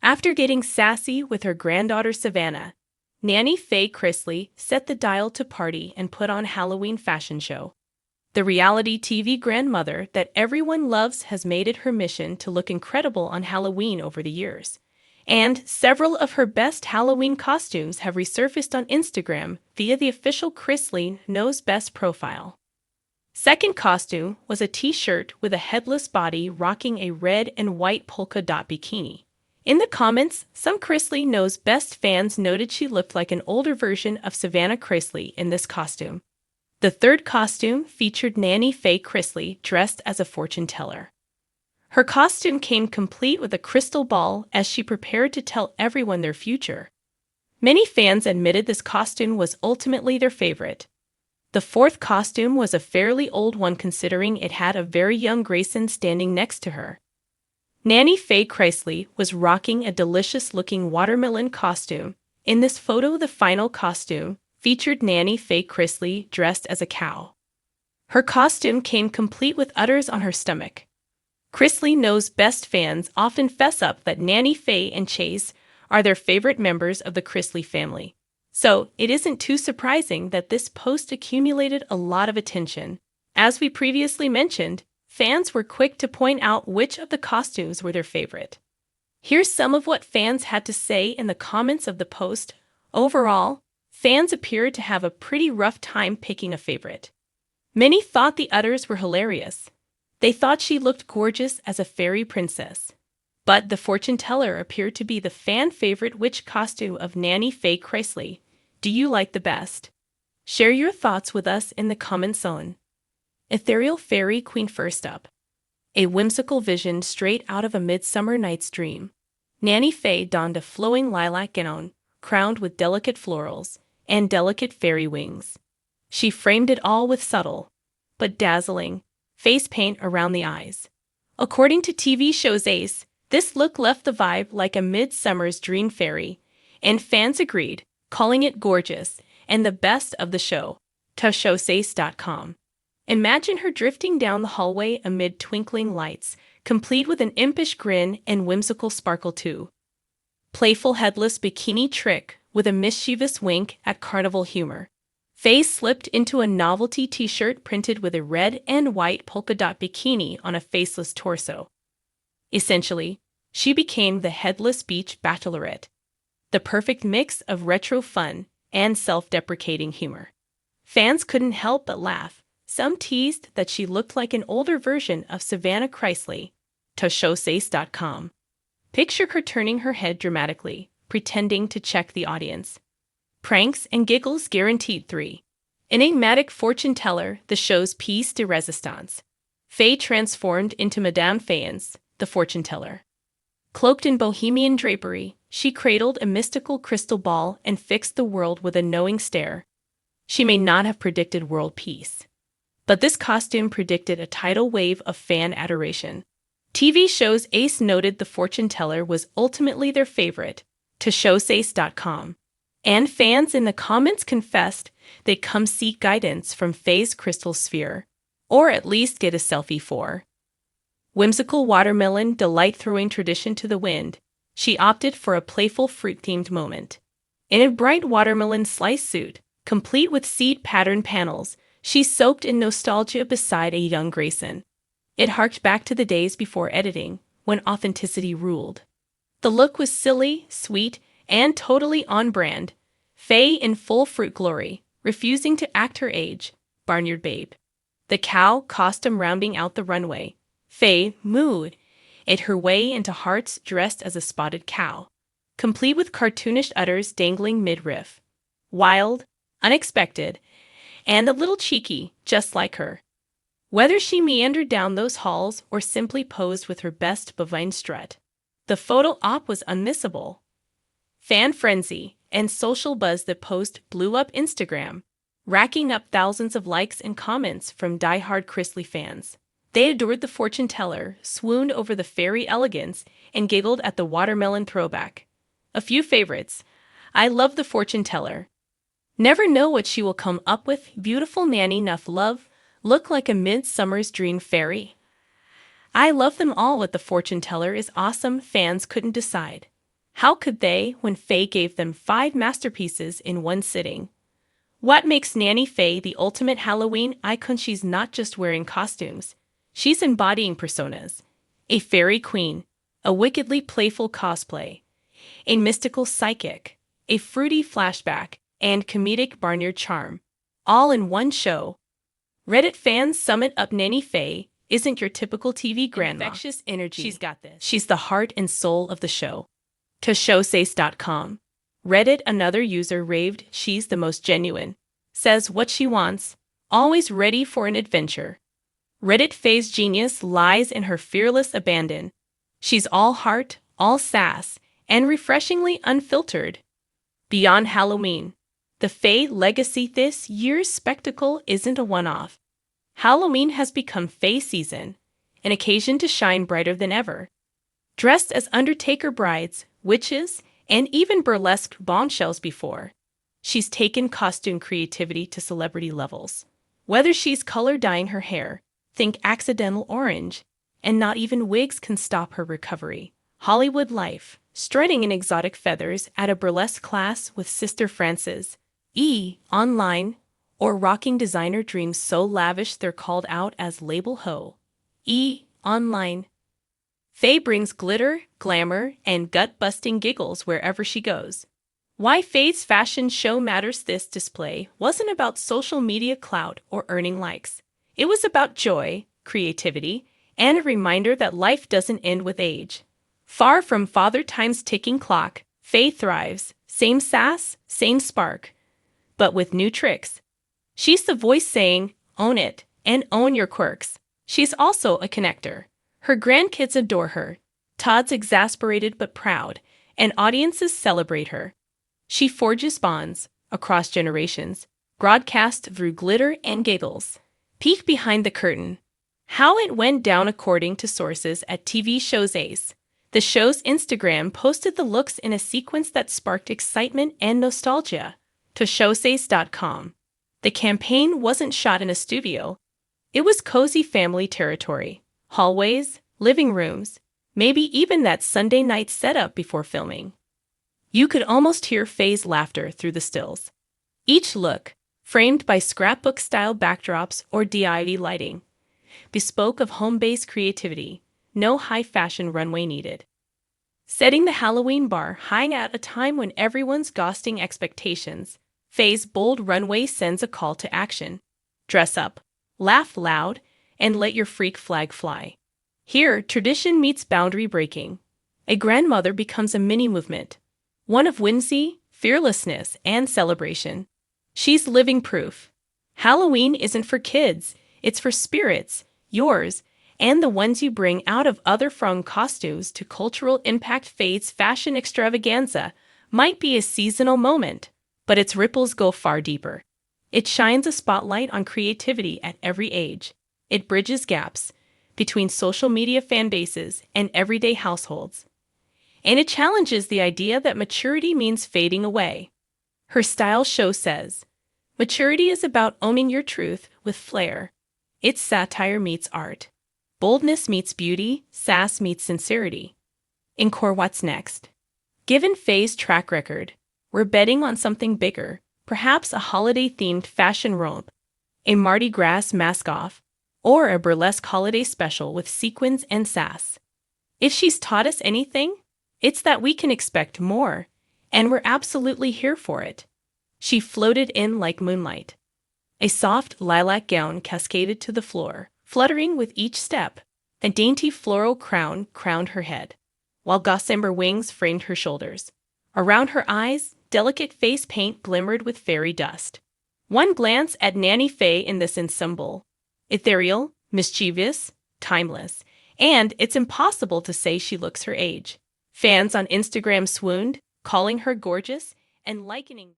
After getting sassy with her granddaughter Savannah, Nanny Faye Chrisley set the dial to party and put on Halloween fashion show. The reality TV grandmother that everyone loves has made it her mission to look incredible on Halloween over the years. And several of her best Halloween costumes have resurfaced on Instagram via the official Chrisley Knows Best profile. Second costume was a t-shirt with a headless body rocking a red and white polka dot bikini. In the comments, some Chrisley Knows Best fans noted she looked like an older version of Savannah Chrisley in this costume. The third costume featured Nanny Faye Chrisley dressed as a fortune teller. Her costume came complete with a crystal ball as she prepared to tell everyone their future. Many fans admitted this costume was ultimately their favorite. The fourth costume was a fairly old one considering it had a very young Grayson standing next to her. Nanny Faye Chrisley was rocking a delicious-looking watermelon costume. In this photo, the final costume featured Nanny Faye Chrisley dressed as a cow. Her costume came complete with udders on her stomach. Chrisley Knows Best fans often fess up that Nanny Faye and Chase are their favorite members of the Chrisley family. So, it isn't too surprising that this post accumulated a lot of attention. As we previously mentioned, fans were quick to point out which of the costumes were their favorite. Here's some of what fans had to say in the comments of the post. Overall, fans appeared to have a pretty rough time picking a favorite. Many thought the udders were hilarious. They thought she looked gorgeous as a fairy princess. But the fortune teller appeared to be the fan favorite. Which costume of Nanny Faye Chrisley do you like the best? Share your thoughts with us in the comment zone. Ethereal Fairy Queen first up. A whimsical vision straight out of A Midsummer Night's Dream. Nanny Faye donned a flowing lilac gown, crowned with delicate florals and delicate fairy wings. She framed it all with subtle, but dazzling, face paint around the eyes. According to TV show's Ace, this look left the vibe like a midsummer's dream fairy, and fans agreed, calling it gorgeous and the best of the show. truthful.com. Imagine her drifting down the hallway amid twinkling lights, complete with an impish grin and whimsical sparkle too. Playful headless bikini trick with a mischievous wink at carnival humor. Faye slipped into a novelty t-shirt printed with a red and white polka dot bikini on a faceless torso. Essentially, she became the headless beach bachelorette, the perfect mix of retro fun and self-deprecating humor. Fans couldn't help but laugh. Some teased that she looked like an older version of Savannah Chrisley. truthful.com. Picture her turning her head dramatically, pretending to check the audience. Pranks and giggles guaranteed. 3. Enigmatic fortune teller, the show's piece de resistance. Faye transformed into Madame Fayence, the fortune teller. Cloaked in bohemian drapery, she cradled a mystical crystal ball and fixed the world with a knowing stare. She may not have predicted world peace, but this costume predicted a tidal wave of fan adoration. TV show's Ace noted the fortune teller was ultimately their favorite. truthful.com. And fans in the comments confessed they'd come seek guidance from Faye's crystal sphere, or at least get a selfie for. Whimsical watermelon delight throwing tradition to the wind, she opted for a playful fruit-themed moment. In a bright watermelon slice suit, complete with seed pattern panels, she soaked in nostalgia beside a young Grayson. It harked back to the days before editing, when authenticity ruled. The look was silly, sweet, and totally on brand. Faye in full fruit glory, refusing to act her age, barnyard babe. The cow costume rounding out the runway. Faye mooed it her way into hearts dressed as a spotted cow, complete with cartoonish udders dangling mid-riff. Wild, unexpected, and a little cheeky, just like her. Whether she meandered down those halls or simply posed with her best bovine strut, the photo op was unmissable. Fan frenzy and social buzz. The post blew up Instagram, racking up thousands of likes and comments from die-hard Chrisley fans. They adored the fortune teller, swooned over the fairy elegance, and giggled at the watermelon throwback. A few favorites. I love the fortune teller. Never know what she will come up with. Beautiful nanny enough love. Look like a midsummer's dream fairy. I love them all. What the fortune teller is awesome. Fans couldn't decide. How could they when Faye gave them 5 masterpieces in one sitting? What makes Nanny Faye the ultimate Halloween icon? She's not just wearing costumes. She's embodying personas. A fairy queen, a wickedly playful cosplay, a mystical psychic, a fruity flashback, and comedic barnyard charm, all in one show. Reddit fans sum it up: Nanny Faye isn't your typical TV grandma. Infectious energy. She's got this. She's the heart and soul of the show. To showsays.com. Reddit, another user raved she's the most genuine. Says what she wants, always ready for an adventure. Reddit Faye's genius lies in her fearless abandon. She's all heart, all sass, and refreshingly unfiltered. Beyond Halloween, the Faye legacy. This year's spectacle isn't a one-off. Halloween has become Faye season, an occasion to shine brighter than ever. Dressed as Undertaker brides, witches, and even burlesque bombshells before, she's taken costume creativity to celebrity levels. Whether she's color dyeing her hair, think accidental orange, and not even wigs can stop her recovery. Hollywood life, strutting in exotic feathers at a burlesque class with Sister Frances online, or rocking designer dreams so lavish they're called out as label ho online. Faye brings glitter, glamour, and gut-busting giggles wherever she goes. Why Faye's fashion show matters. This display wasn't about social media clout or earning likes. It was about joy, creativity, and a reminder that life doesn't end with age. Far from Father Time's ticking clock, Faye thrives, same sass, same spark, but with new tricks. She's the voice saying, own it, and own your quirks. She's also a connector. Her grandkids adore her, Todd's exasperated but proud, and audiences celebrate her. She forges bonds across generations, broadcast through glitter and giggles. Peek behind the curtain. How it went down. According to sources at TV Shows Ace, the show's Instagram posted the looks in a sequence that sparked excitement and nostalgia. To showsays.com. The campaign wasn't shot in a studio. It was cozy family territory. Hallways, living rooms, maybe even that Sunday night setup before filming. You could almost hear Faye's laughter through the stills. Each look, framed by scrapbook-style backdrops or DIY lighting, bespoke of home-based creativity, no high-fashion runway needed. Setting the Halloween bar high at a time when everyone's ghosting expectations, Faye's bold runway sends a call to action. Dress up, laugh loud, and let your freak flag fly. Here, tradition meets boundary breaking. A grandmother becomes a mini-movement, one of whimsy, fearlessness, and celebration. She's living proof. Halloween isn't for kids, it's for spirits, yours, and the ones you bring out of other. From costumes to cultural impact, Faye's fashion extravaganza might be a seasonal moment, but its ripples go far deeper. It shines a spotlight on creativity at every age. It bridges gaps between social media fan bases and everyday households. And it challenges the idea that maturity means fading away. Her style show says, maturity is about owning your truth with flair. It's satire meets art. Boldness meets beauty, sass meets sincerity. In core, what's next? Given Faye's track record, we're betting on something bigger, perhaps a holiday-themed fashion romp, a Mardi Gras mask-off, or a burlesque holiday special with sequins and sass. If she's taught us anything, it's that we can expect more, and we're absolutely here for it. She floated in like moonlight. A soft lilac gown cascaded to the floor, fluttering with each step. A dainty floral crown crowned her head, while gossamer wings framed her shoulders. Around her eyes, delicate face paint glimmered with fairy dust. One glance at Nanny Faye in this ensemble. Ethereal, mischievous, timeless, and it's impossible to say she looks her age. Fans on Instagram swooned, calling her gorgeous and likening